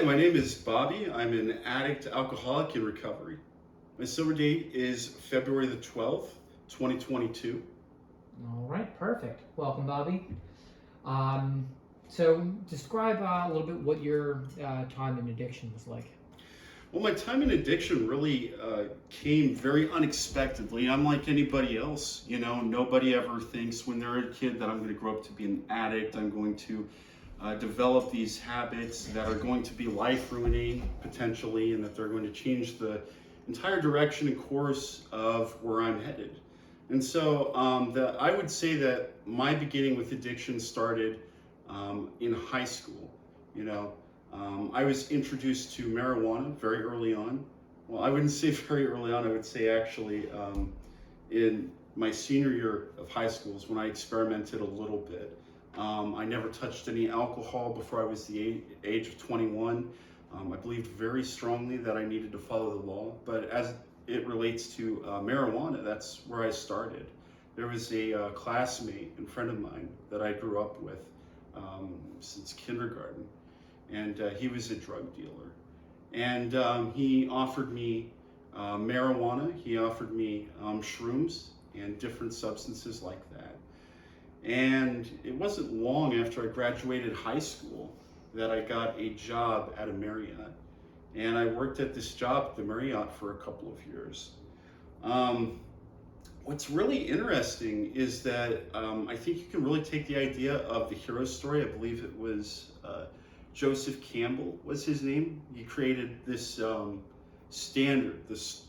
Hi, my name is Bobby. I'm an addict alcoholic in recovery. My sober date is February the 12th, 2022. All right, perfect. Welcome, Bobby. Um, so, describe a little bit what your time in addiction was like. Well, my time in addiction really came very unexpectedly. I'm like anybody else, nobody ever thinks when they're a kid that I'm going to grow up to be an addict. I'm going to develop these habits that are going to be life ruining potentially, and that they're going to change the entire direction and course of where I'm headed. And so I would say that my beginning with addiction started in high school. You know, I was introduced to marijuana very early on. Well, I wouldn't say very early on. I would say actually in my senior year of high school is when I experimented a little bit. I never touched any alcohol before I was the age of 21. I believed very strongly that I needed to follow the law, but as it relates to marijuana, that's where I started. There was a classmate and friend of mine that I grew up with since kindergarten, and he was a drug dealer. And he offered me marijuana, he offered me shrooms and different substances like that. And it wasn't long after I graduated high school that I got a job at a Marriott. And I worked at this job at the Marriott for a couple of years. Um, what's really interesting is that I think you can really take the idea of the hero story. I believe it was Joseph Campbell was his name. He created this standard, this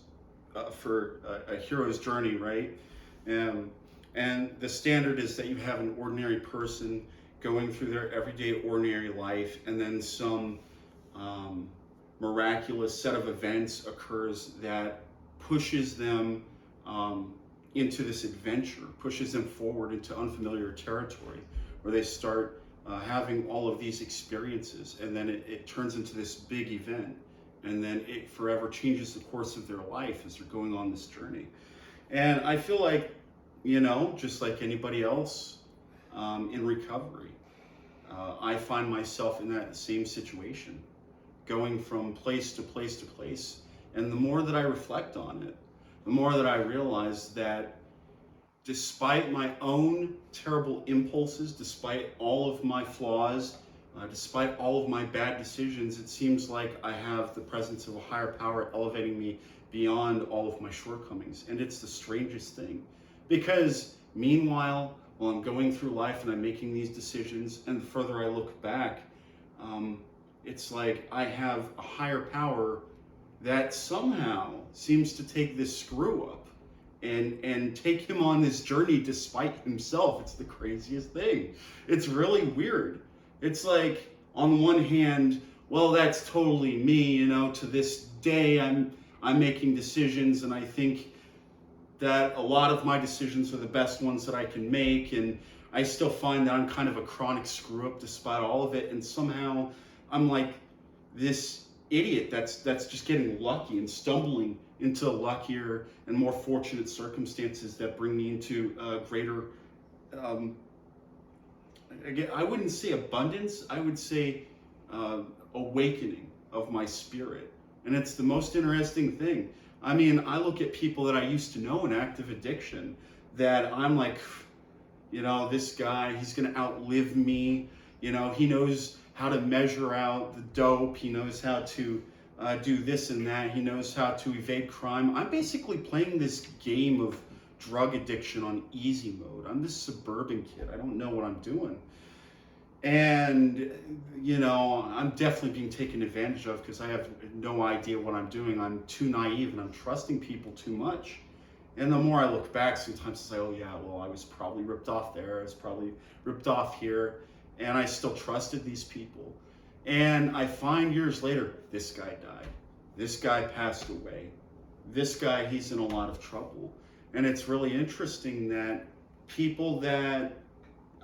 for a hero's journey, right? Um, and the standard is that you have an ordinary person going through their everyday ordinary life, and then some miraculous set of events occurs that pushes them into this adventure, pushes them forward into unfamiliar territory, where they start having all of these experiences, and then it turns into this big event, and then it forever changes the course of their life as they're going on this journey. And I feel like, just like anybody else in recovery, I find myself in that same situation, going from place to place to place. And the more that I reflect on it, the more that I realize that despite my own terrible impulses, despite all of my flaws, despite all of my bad decisions, it seems like I have the presence of a higher power elevating me beyond all of my shortcomings. And it's the strangest thing. Because meanwhile, while I'm going through life and I'm making these decisions, and the further I look back, it's like I have a higher power that somehow seems to take this screw up and take him on this journey despite himself. It's the craziest thing. It's really weird. It's like, on one hand, well, that's totally me, to this day I'm making decisions, and I think that a lot of my decisions are the best ones that I can make, and I still find that I'm kind of a chronic screw up despite all of it, and somehow I'm like this idiot that's just getting lucky and stumbling into luckier and more fortunate circumstances that bring me into greater again, I wouldn't say abundance, I would say awakening of my spirit. And it's the most interesting thing. I mean, I look at people that I used to know in active addiction that I'm like, this guy, he's going to outlive me. He knows how to measure out the dope. He knows how to do this and that. He knows how to evade crime. I'm basically playing this game of drug addiction on easy mode. I'm this suburban kid. I don't know what I'm doing. And, I'm definitely being taken advantage of because I have no idea what I'm doing. I'm too naive and I'm trusting people too much. And the more I look back, sometimes I say, oh yeah, well, I was probably ripped off there. I was probably ripped off here. And I still trusted these people. And I find years later, this guy died. This guy passed away. This guy, he's in a lot of trouble. And it's really interesting that people that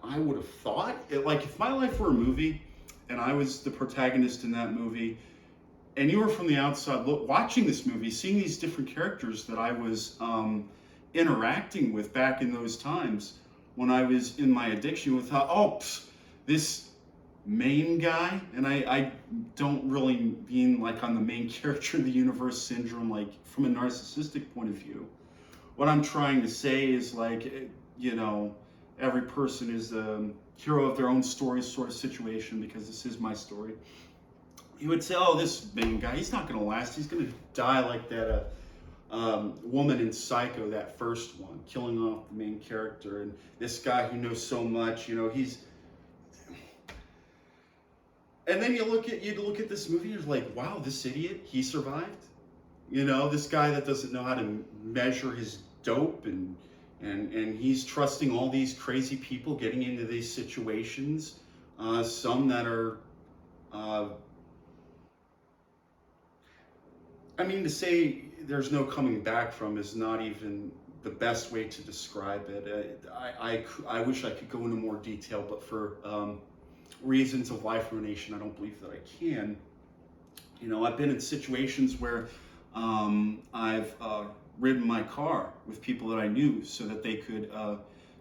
I would have thought, like if my life were a movie and I was the protagonist in that movie, and you were from the outside watching this movie, seeing these different characters that I was interacting with back in those times when I was in my addiction, with how, this main guy, and I don't really mean like I'm the main character of the universe syndrome, like from a narcissistic point of view. What I'm trying to say is like, you know, every person is a hero of their own story sort of situation, because this is my story. You would say, oh, this main guy, he's not going to last. He's going to die like that woman in Psycho, that first one, killing off the main character. And this guy who knows so much, you know, he's... And then you look at this movie, and you're like, wow, this idiot, he survived. You know, this guy that doesn't know how to measure his dope, and he's trusting all these crazy people getting into these situations. Some that are, I mean, to say there's no coming back from is not even the best way to describe it. I wish I could go into more detail, but for reasons of life ruination, I don't believe that I can. You know, I've been in situations where I've ridden my car with people that I knew so that they could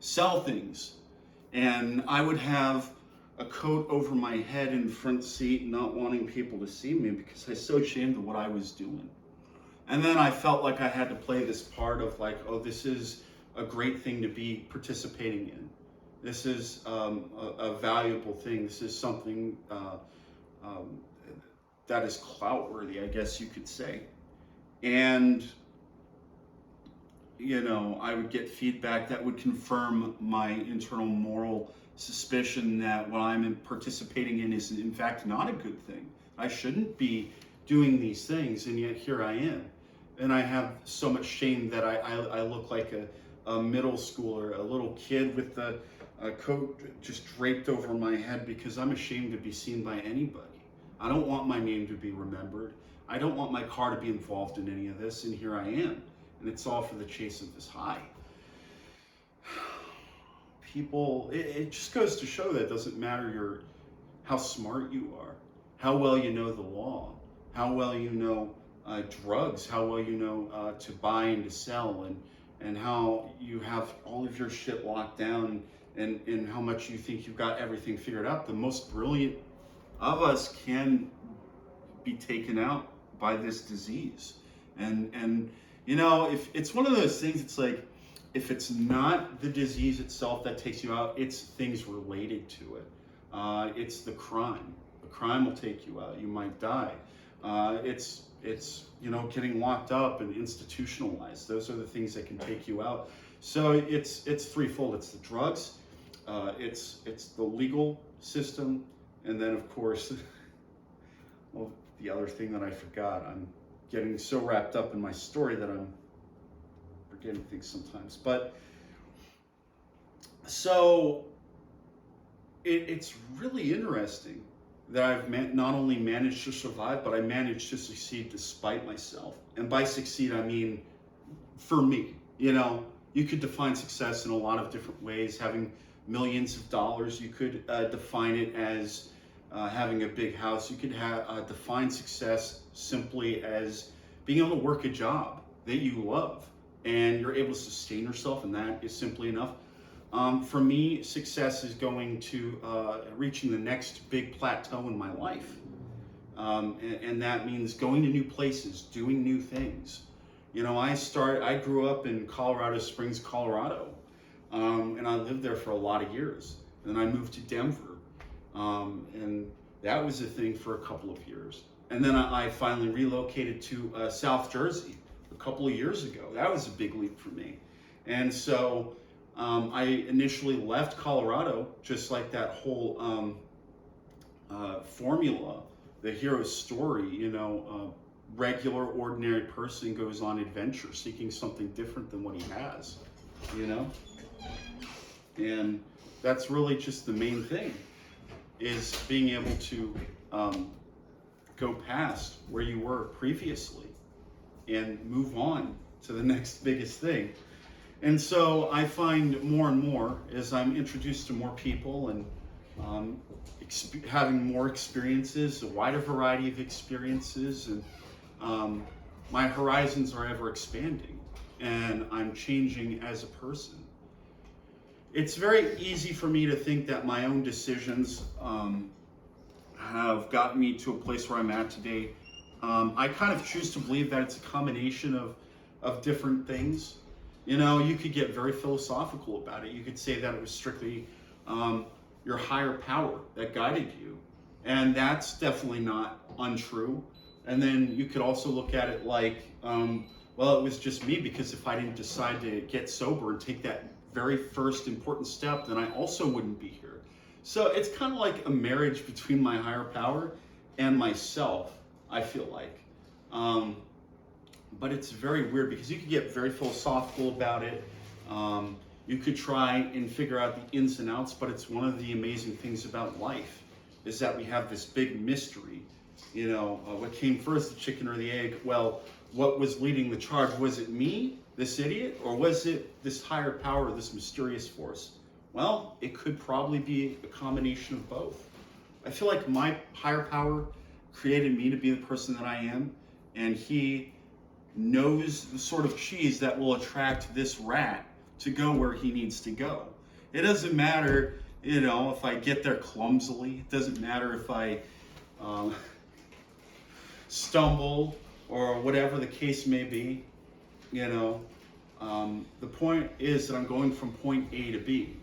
sell things. And I would have a coat over my head in the front seat, not wanting people to see me because I was so ashamed of what I was doing. And then I felt like I had to play this part of like, oh, this is a great thing to be participating in. This is a valuable thing. This is something that is clout worthy, I guess you could say. And, you know, I would get feedback that would confirm my internal moral suspicion that what I'm participating in is in fact not a good thing. I shouldn't be doing these things, and yet here I am. And I have so much shame that I look like a middle schooler, a little kid with a coat just draped over my head because I'm ashamed to be seen by anybody. I don't want my name to be remembered. I don't want my car to be involved in any of this, and here I am. And it's all for the chase of this high. People, it just goes to show that it doesn't matter how smart you are, how well you know the law, how well you know drugs, how well you know to buy and to sell, and how you have all of your shit locked down, and how much you think you've got everything figured out. The most brilliant of us can be taken out by this disease. And you know, if it's one of those things, it's like, if it's not the disease itself that takes you out, it's things related to it. It's the crime. The crime will take you out. You might die. It's you know, getting locked up and institutionalized. Those are the things that can take you out. So it's threefold. It's the drugs, it's the legal system, and then of course, well, the other thing that I forgot. I'm getting so wrapped up in my story that I'm forgetting things sometimes. But so it's really interesting that I've not only managed to survive, but I managed to succeed despite myself. And by succeed, I mean for me. You know, you could define success in a lot of different ways. Having millions of dollars, you could define it as having a big house. You could define success simply as being able to work a job that you love and you're able to sustain yourself, and that is simply enough. For me, success is going to reaching the next big plateau in my life. And that means going to new places, doing new things. You know, I grew up in Colorado Springs, Colorado, and I lived there for a lot of years. And then I moved to Denver, and that was a thing for a couple of years. And then I finally relocated to South Jersey a couple of years ago. That was a big leap for me. And so I initially left Colorado, just like that whole formula, the hero's story, you know, regular, ordinary person goes on adventure seeking something different than what he has, you know? And that's really just the main thing, is being able to go past where you were previously and move on to the next biggest thing. And so I find more and more as I'm introduced to more people and having more experiences, a wider variety of experiences, and my horizons are ever expanding, and I'm changing as a person. It's very easy for me to think that my own decisions have gotten me to a place where I'm at today. I kind of choose to believe that it's a combination of different things. You know, you could get very philosophical about it. You could say that it was strictly your higher power that guided you. And that's definitely not untrue. And then you could also look at it like, well, it was just me, because if I didn't decide to get sober and take that very first important step, then I also wouldn't be here. So it's kind of like a marriage between my higher power and myself, I feel like. But it's very weird because you could get very philosophical about it. You could try and figure out the ins and outs, but it's one of the amazing things about life is that we have this big mystery. You know, what came first, the chicken or the egg? Well, what was leading the charge? Was it me, this idiot, or was it this higher power, this mysterious force? Well, it could probably be a combination of both. I feel like my higher power created me to be the person that I am, and he knows the sort of cheese that will attract this rat to go where he needs to go. It doesn't matter, you know, if I get there clumsily. It doesn't matter if I stumble or whatever the case may be. You know, the point is that I'm going from point A to B.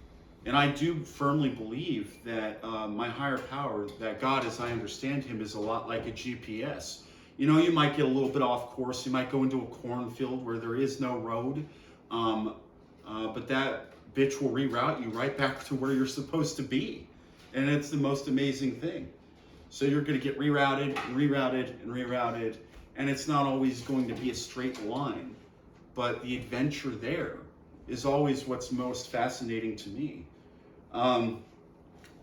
And I do firmly believe that my higher power, that God as I understand him, is a lot like a GPS. You know, you might get a little bit off course. You might go into a cornfield where there is no road. But that bitch will reroute you right back to where you're supposed to be. And it's the most amazing thing. So you're going to get rerouted, and rerouted, and rerouted. And it's not always going to be a straight line. But the adventure there is always what's most fascinating to me.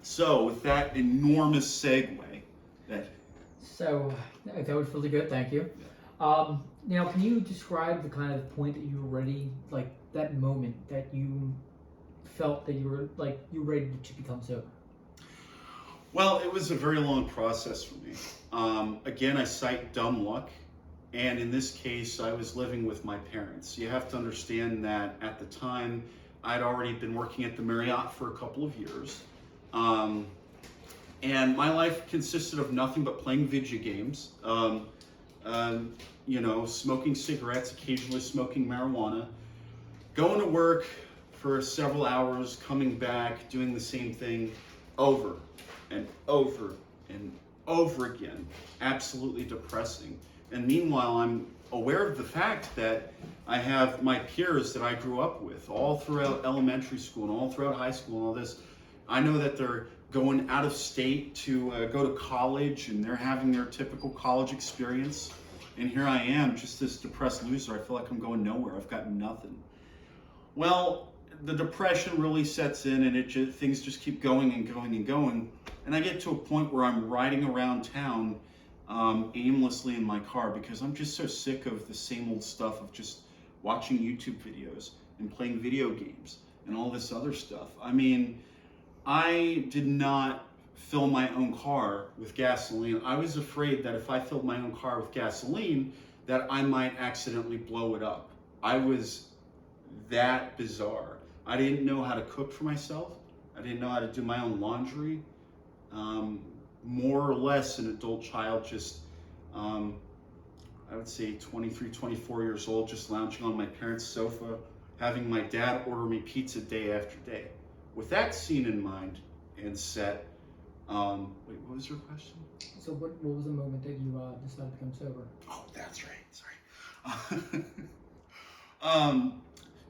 So with that enormous segue, So that was really good, thank you. Now, can you describe the kind of point that you were ready, like that moment that you felt that you were ready to become sober? Well, it was a very long process for me. Again, I cite dumb luck. And in this case, I was living with my parents. You have to understand that at the time, I'd already been working at the Marriott for a couple of years. And my life consisted of nothing but playing video games, you know, smoking cigarettes, occasionally smoking marijuana, going to work for several hours, coming back, doing the same thing over and over and over again. Absolutely depressing. And meanwhile, I'm aware of the fact that I have my peers that I grew up with all throughout elementary school and all throughout high school and all this. I know that they're going out of state to go to college, and they're having their typical college experience. And here I am, just this depressed loser. I feel like I'm going nowhere. I've got nothing. Well, the depression really sets in, and things just keep going and going and going. And I get to a point where I'm riding around town aimlessly in my car because I'm just so sick of the same old stuff of just watching YouTube videos and playing video games and all this other stuff. I mean, I did not fill my own car with gasoline. I was afraid that if I filled my own car with gasoline, that I might accidentally blow it up. I was that bizarre. I didn't know how to cook for myself. I didn't know how to do my own laundry. More or less an adult child, just I would say 23, 24 years old, just lounging on my parents' sofa, having my dad order me pizza day after day. With that scene in mind and set, wait, what was your question? So what was the moment that you decided to become sober? Oh, that's right, sorry.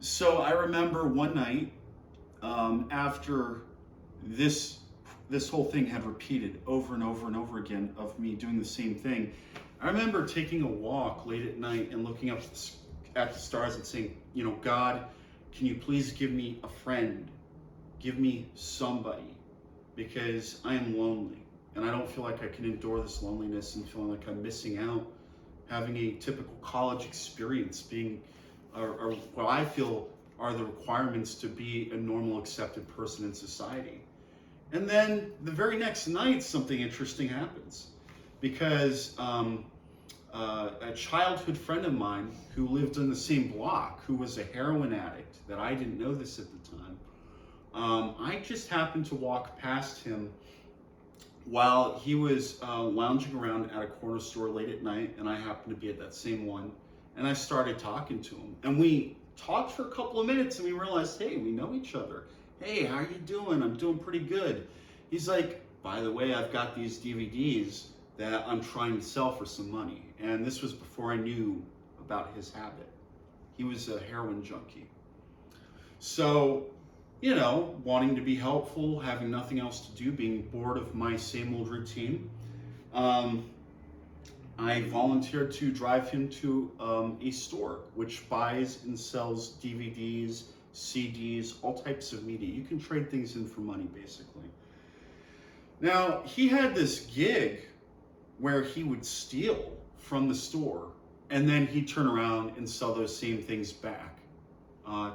So I remember one night, after this whole thing had repeated over and over and over again of me doing the same thing, I remember taking a walk late at night and looking up at the stars and saying, you know, God, can you please give me a friend? Give me somebody, because I am lonely and I don't feel like I can endure this loneliness and feeling like I'm missing out, having a typical college experience, being, or what I feel are the requirements to be a normal, accepted person in society. And then the very next night, something interesting happens, because a childhood friend of mine who lived in the same block, who was a heroin addict, that I didn't know this at the time, I just happened to walk past him while he was lounging around at a corner store late at night, and I happened to be at that same one, and I started talking to him. And we talked for a couple of minutes, and we realized, hey, we know each other. Hey, how are you doing? I'm doing pretty good. He's like, by the way, I've got these DVDs that I'm trying to sell for some money. And this was before I knew about his habit. He was a heroin junkie. So, you know, wanting to be helpful, having nothing else to do, being bored of my same old routine, I volunteered to drive him to a store which buys and sells DVDs, CDs, all types of media. You can trade things in for money, basically. Now, he had this gig where he would steal from the store, and then he'd turn around and sell those same things back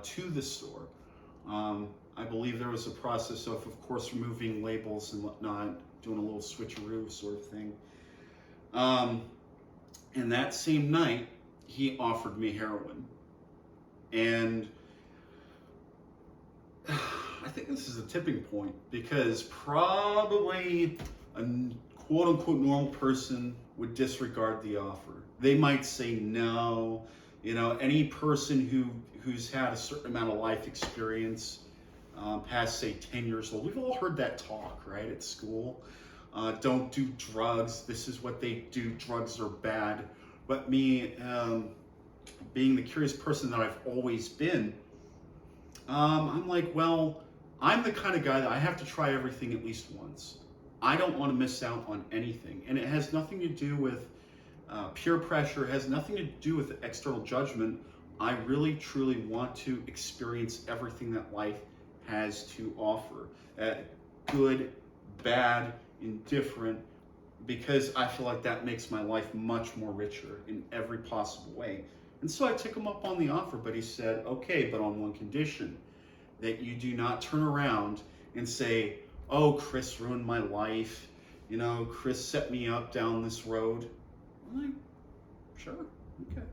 to the store. I believe there was a process of course, removing labels and whatnot, doing a little switcheroo sort of thing. And that same night, he offered me heroin. And I think this is a tipping point, because probably a quote unquote normal person would disregard the offer. They might say no. You know, any person who's had a certain amount of life experience, past say 10 years old, we've all heard that talk, right, at school. Don't do drugs. This is what they do. Drugs are bad. But me, being the curious person that I've always been, I'm like, well, I'm the kind of guy that I have to try everything at least once. I don't want to miss out on anything. And it has nothing to do with peer pressure. It has nothing to do with external judgment. I really, truly want to experience everything that life has to offer. Good, bad, indifferent, because I feel like that makes my life much more richer in every possible way. And so I took him up on the offer, but he said, okay, but on one condition, that you do not turn around and say, oh, Chris ruined my life. You know, Chris set me up down this road. I'm like, sure, okay.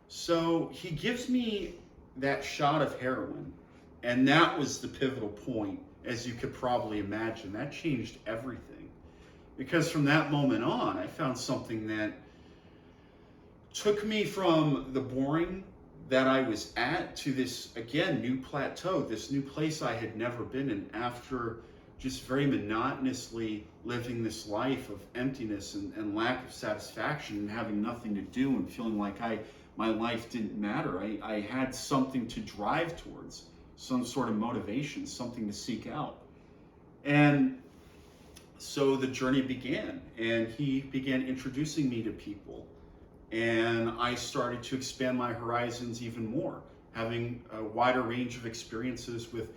So he gives me that shot of heroin, and that was the pivotal point, as you could probably imagine. That changed everything. Because from that moment on, I found something that took me from the boring that I was at to this, again, new plateau, this new place I had never been in, after just very monotonously living this life of emptiness and lack of satisfaction and having nothing to do and feeling like my life didn't matter. I had something to drive towards, some sort of motivation, something to seek out. And so the journey began, and he began introducing me to people, and I started to expand my horizons even more, having a wider range of experiences with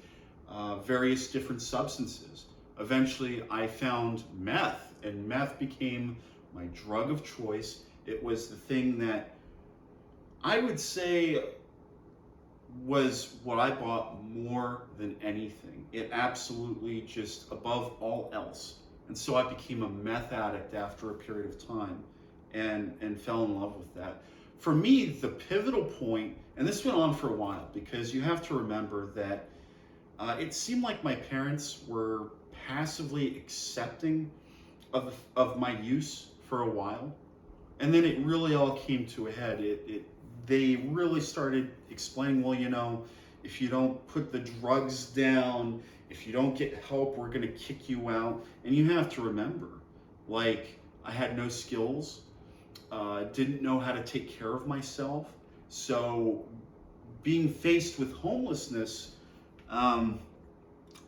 various different substances. Eventually, I found meth, and meth became my drug of choice. It was the thing that I would say was what I bought more than anything. It absolutely just above all else. And so I became a meth addict after a period of time and fell in love with that. For me, the pivotal point, and this went on for a while, because you have to remember that it seemed like my parents were passively accepting of my use for a while. And then it really all came to a head. They really started explaining, well, you know, if you don't put the drugs down, if you don't get help, we're going to kick you out. And you have to remember, like, I had no skills, didn't know how to take care of myself. So being faced with homelessness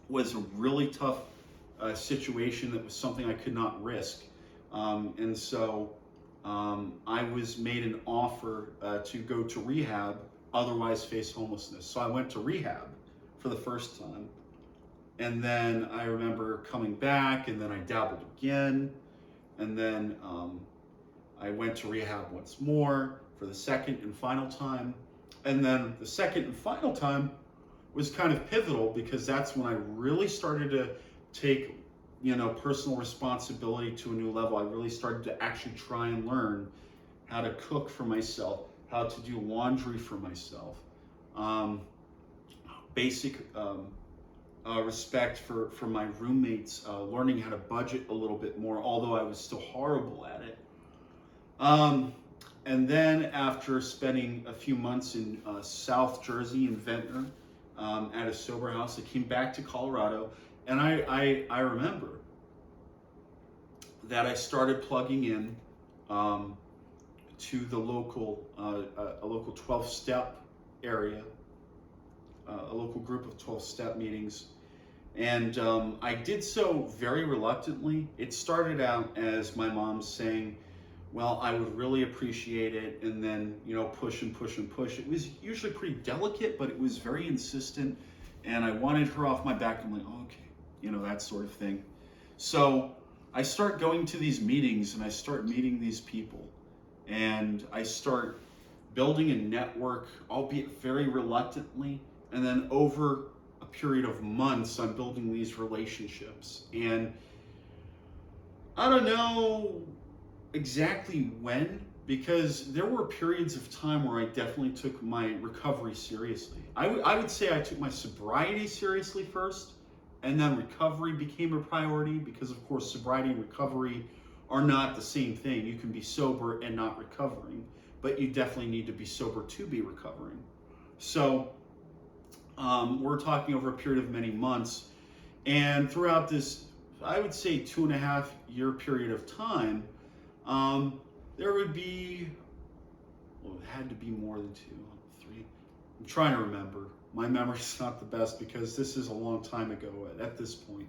was a really tough situation. That was something I could not risk. And so I was made an offer to go to rehab, otherwise face homelessness. So I went to rehab for the first time. And then I remember coming back, and then I dabbled again. And then I went to rehab once more for the second and final time. And then the second and final time was kind of pivotal, because that's when I really started to take, you know, personal responsibility to a new level. I really started to actually try and learn how to cook for myself, how to do laundry for myself, basic respect for my roommates, learning how to budget a little bit more, although I was still horrible at it. And then after spending a few months in South Jersey in Ventnor at a sober house, I came back to Colorado, and I remember that I started plugging in to the local a local 12-step area, a local group of 12-step meetings, and I did so very reluctantly. It started out as my mom saying, well, I would really appreciate it, and then, you know, push and push and push. It was usually pretty delicate, but it was very insistent, and I wanted her off my back. I'm like, oh, okay, you know, that sort of thing. So I start going to these meetings, and I start meeting these people, and I start building a network, albeit very reluctantly, and then over a period of months, I'm building these relationships. And I don't know exactly when, because there were periods of time where I definitely took my recovery seriously. I would say I took my sobriety seriously first, and then recovery became a priority, because of course sobriety and recovery are not the same thing. You can be sober and not recovering, but you definitely need to be sober to be recovering. So we're talking over a period of many months, and throughout this, I would say 2.5-year period of time, there would be, well, it had to be more than 2, 3. I'm trying to remember. My memory's not the best because this is a long time ago at this point.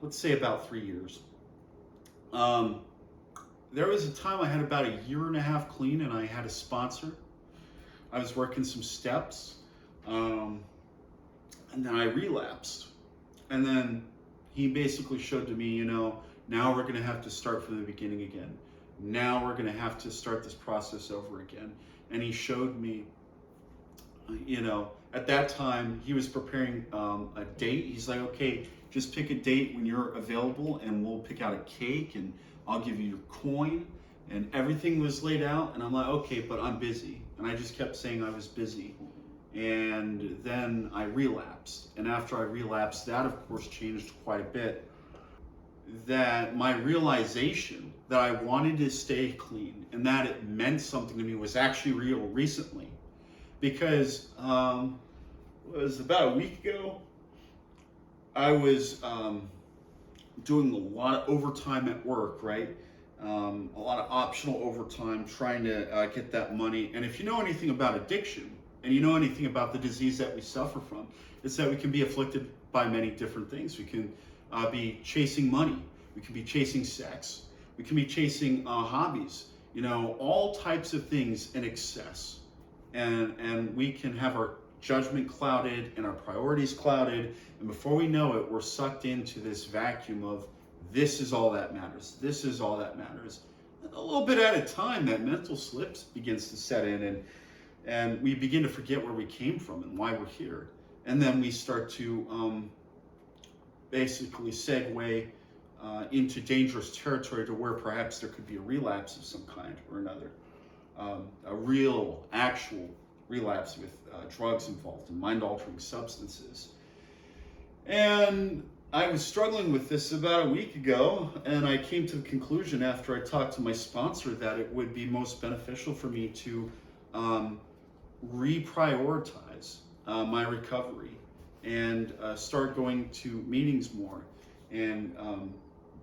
Let's say about 3 years. There was a time I had about 1.5 years clean, and I had a sponsor. I was working some steps, and then I relapsed. And then he basically showed to me, you know, now we're going to have to start from the beginning again. Now we're going to have to start this process over again. And he showed me, you know, at that time he was preparing a date. He's like, okay, just pick a date when you're available, and we'll pick out a cake, and I'll give you your coin, and everything was laid out. And I'm like, okay, but I'm busy. And I just kept saying I was busy. And then I relapsed. And after I relapsed, that of course changed quite a bit. That my realization that I wanted to stay clean and that it meant something to me was actually real recently. Because it was about a week ago, I was doing a lot of overtime at work, right? A lot of optional overtime, trying to get that money. And if you know anything about addiction, and you know anything about the disease that we suffer from, it's that we can be afflicted by many different things. We can be chasing money. We can be chasing sex. We can be chasing hobbies. You know, all types of things in excess. And we can have our judgment clouded and our priorities clouded. And before we know it, we're sucked into this vacuum of this is all that matters. This is all that matters. And a little bit at a time, that mental slips begins to set in, and we begin to forget where we came from and why we're here. And then we start to basically segue into dangerous territory to where perhaps there could be a relapse of some kind or another. A real, actual relapse with drugs involved and mind-altering substances. And I was struggling with this about a week ago, and I came to the conclusion after I talked to my sponsor that it would be most beneficial for me to reprioritize my recovery and start going to meetings more and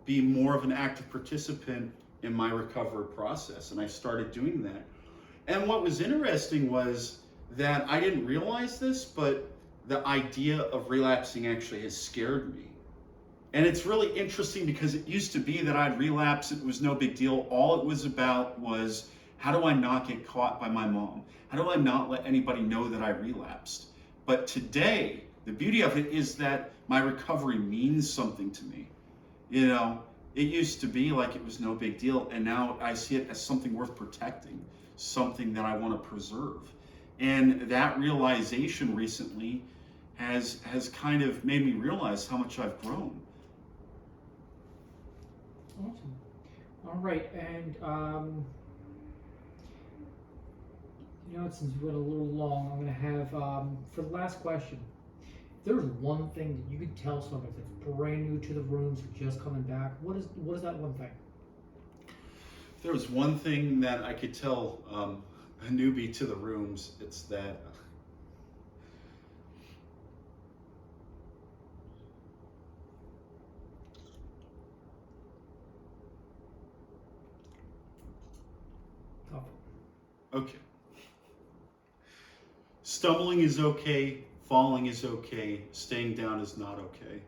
be more of an active participant in my recovery process. And I started doing that. And what was interesting was that I didn't realize this, but the idea of relapsing actually has scared me. And it's really interesting because it used to be that I'd relapse, it was no big deal. All it was about was, how do I not get caught by my mom? How do I not let anybody know that I relapsed? But today, the beauty of it is that my recovery means something to me. You know, it used to be like it was no big deal, and now I see it as something worth protecting, something that I want to preserve. And that realization recently has kind of made me realize how much I've grown. Awesome. All right, and you know, since we went a little long, I'm going to have for the last question. there's one thing that you could tell somebody that's brand new to the rooms or just coming back, what is that one thing? If there was one thing that I could tell a newbie to the rooms, it's that okay. Stumbling is okay, falling is okay, staying down is not okay.